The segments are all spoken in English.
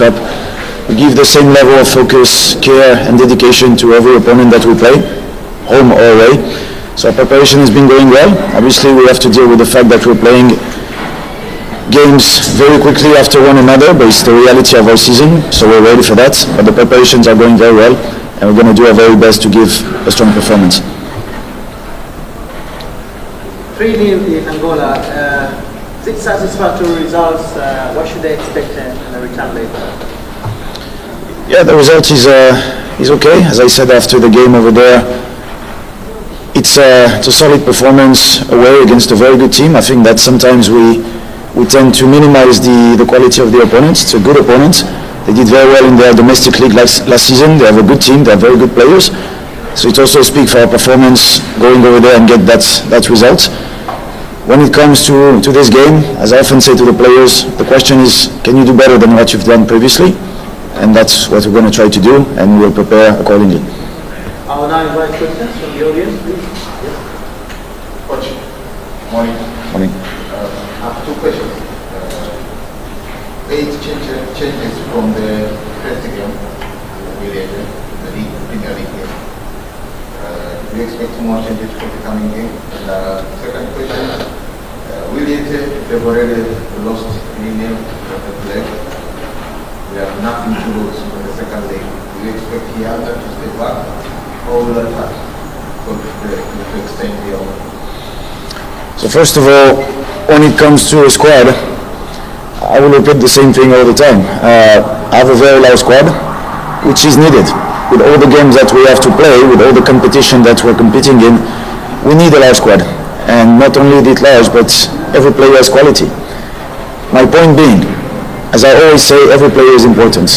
Cup. We give the same level of focus, care and dedication to every opponent that we play, home or away. So our preparation has been going well. Obviously we have to deal with the fact that we're playing games very quickly after one another, but it's the reality of our season, so we're ready for that. But the preparations are going very well, and we're going to do our very best to give a strong performance. 3-0 in Angola. 6 satisfactory results. What should they expect in the return leg? Yeah, the result is okay. As I said after the game over there, it's a solid performance away against a very good team. I think that sometimes we tend to minimize the quality of the opponent. It's a good opponent. They did very well in their domestic league last season. They have a good team. They have very good players. So it also speaks for our performance going over there and get that result. When it comes to this game, as I often say to the players, the question is, can you do better than what you've done previously? And that's what we're going to try to do, and we'll prepare accordingly. I will now invite questions from the audience, please. Yes. Coach, morning. Morning. I have 2 questions. 8 changes from the first game, the league, Premier League game. Do you expect more changes for the coming game? And second question, they've already lost 3 games of the leg. We have nothing to lose in the second leg. Do you expect Hialda to stay back, or will attack to extend the offer? So first of all, when it comes to a squad, I will repeat the same thing all the time. I have a very large squad, which is needed. With all the games that we have to play, with all the competition that we're competing in, we need a large squad. And not only it large, but every player has quality. My point being, as I always say, every player is important.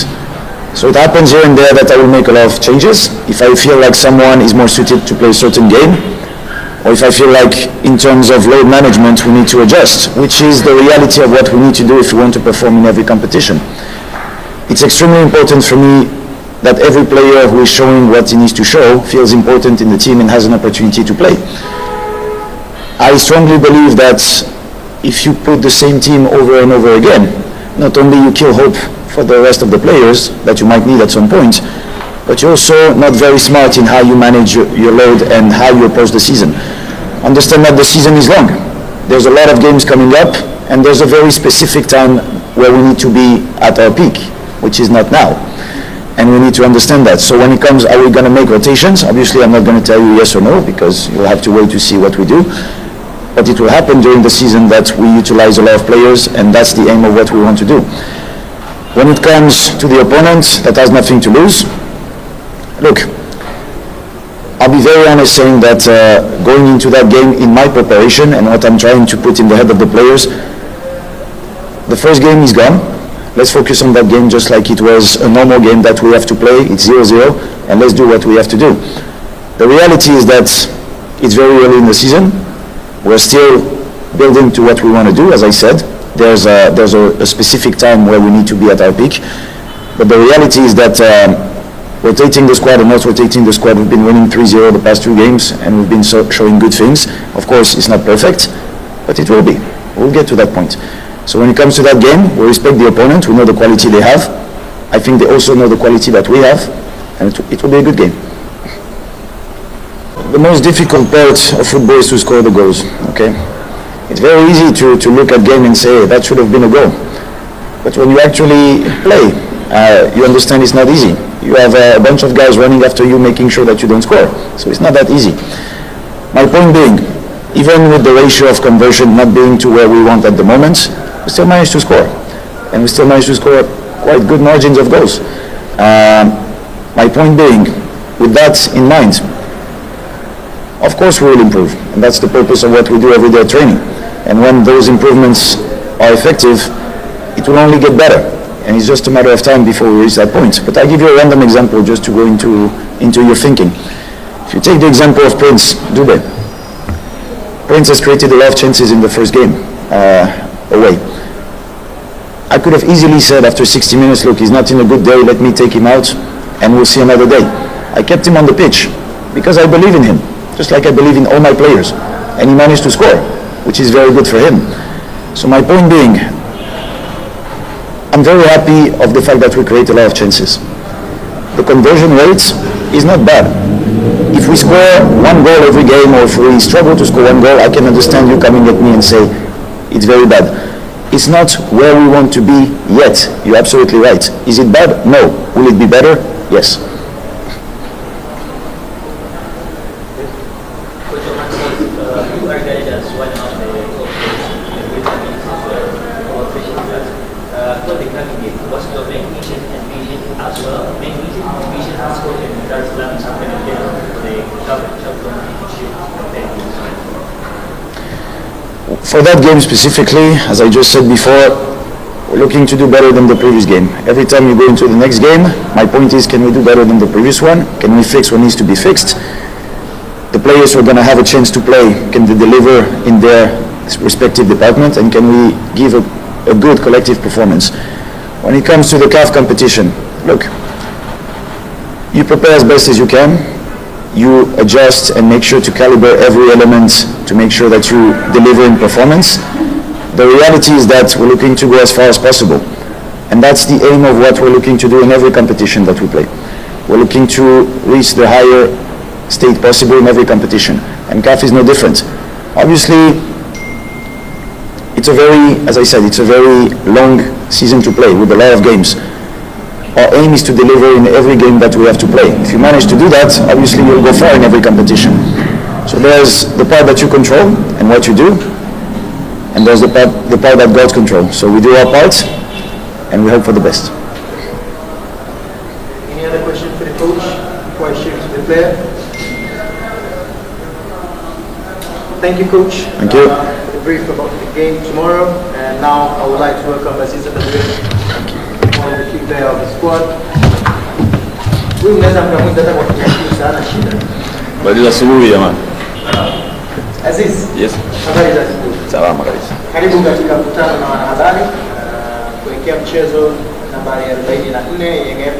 So it happens here and there that I will make a lot of changes. If I feel like someone is more suited to play a certain game, or if I feel like in terms of load management we need to adjust, which is the reality of what we need to do if we want to perform in every competition. It's extremely important for me that every player who is showing what he needs to show feels important in the team and has an opportunity to play. I strongly believe that if you put the same team over and over again, not only you kill hope for the rest of the players that you might need at some point, but you're also not very smart in how you manage your load and how you approach the season. Understand that the season is long. There's a lot of games coming up, and there's a very specific time where we need to be at our peak, which is not now. And we need to understand that. So when it comes, are we going to make rotations? Obviously, I'm not going to tell you yes or no, because you'll have to wait to see what we do. But it will happen during the season that we utilize a lot of players, and that's the aim of what we want to do. When it comes to the opponent that has nothing to lose, look, I'll be very honest saying that going into that game in my preparation and what I'm trying to put in the head of the players, the first game is gone. Let's focus on that game just like it was a normal game that we have to play. It's 0-0, and let's do what we have to do. The reality is that it's very early in the season. We're still building to what we want to do. As I said, there's a specific time where we need to be at our peak. But the reality is that rotating the squad and not rotating the squad, we've been winning 3-0 the past 2 games, and we've been showing good things. Of course, it's not perfect, but it will be. We'll get to that point. So when it comes to that game, we respect the opponent. We know the quality they have. I think they also know the quality that we have, and it will be a good game. The most difficult part of football is to score the goals, okay? It's very easy to look at game and say, that should have been a goal. But when you actually play, you understand it's not easy. You have a bunch of guys running after you, making sure that you don't score. So it's not that easy. My point being, even with the ratio of conversion not being to where we want at the moment, we still managed to score. And we still managed to score quite good margins of goals. My point being, with that in mind, of course we will improve. And that's the purpose of what we do every day at training. And when those improvements are effective, it will only get better. And it's just a matter of time before we reach that point. But I'll give you a random example just to go into your thinking. If you take the example of Prince Dube, Prince has created a lot of chances in the first game away. I could have easily said after 60 minutes, look, he's not in a good day, let me take him out and we'll see another day. I kept him on the pitch because I believe in him, just like I believe in all my players. And he managed to score, which is very good for him. So my point being, I'm very happy of the fact that we create a lot of chances. The conversion rate is not bad. If we score one goal every game, or if we struggle to score one goal, I can understand you coming at me and say it's very bad. It's not where we want to be yet. You're absolutely right. Is it bad? No. Will it be better? Yes. You are guided as one of the for the coming game. What's your main mission and vision as well? Main mission and vision as well in Dar es Salaam champion again, the championship. For that game specifically, as I just said before, we're looking to do better than the previous game. Every time you go into the next game, my point is, can we do better than the previous one? Can we fix what needs to be fixed? The players who are going to have a chance to play, can they deliver in their respective department, and can we give a good collective performance? When it comes to the CAF competition, look, you prepare as best as you can, you adjust and make sure to calibrate every element to make sure that you deliver in performance. The reality is that we're looking to go as far as possible, and that's the aim of what we're looking to do in every competition that we play. We're looking to reach the higher state possible in every competition, and CAF is no different. Obviously, it's a very, as I said, it's a very long season to play with a lot of games. Our aim is to deliver in every game that we have to play. If you manage to do that, obviously you'll go far in every competition. So there's the part that you control and what you do, and there's the part that God controls. So we do our part, and we hope for the best. Any other question for the coach before I shift to the player? Thank you, coach. Thank you. For the brief about the game tomorrow. And now I would like to welcome Aziz and one of the key players of the squad. Huyu mnaweza mkamwita hata kwa kiasi sana shida. Bali asubuhi jamani. Aziz. Yes. Habari za asubuhi. Salama kabisa. Karibu katika mkutano na wanahabari kuelekea mchezo nambari 44 yenye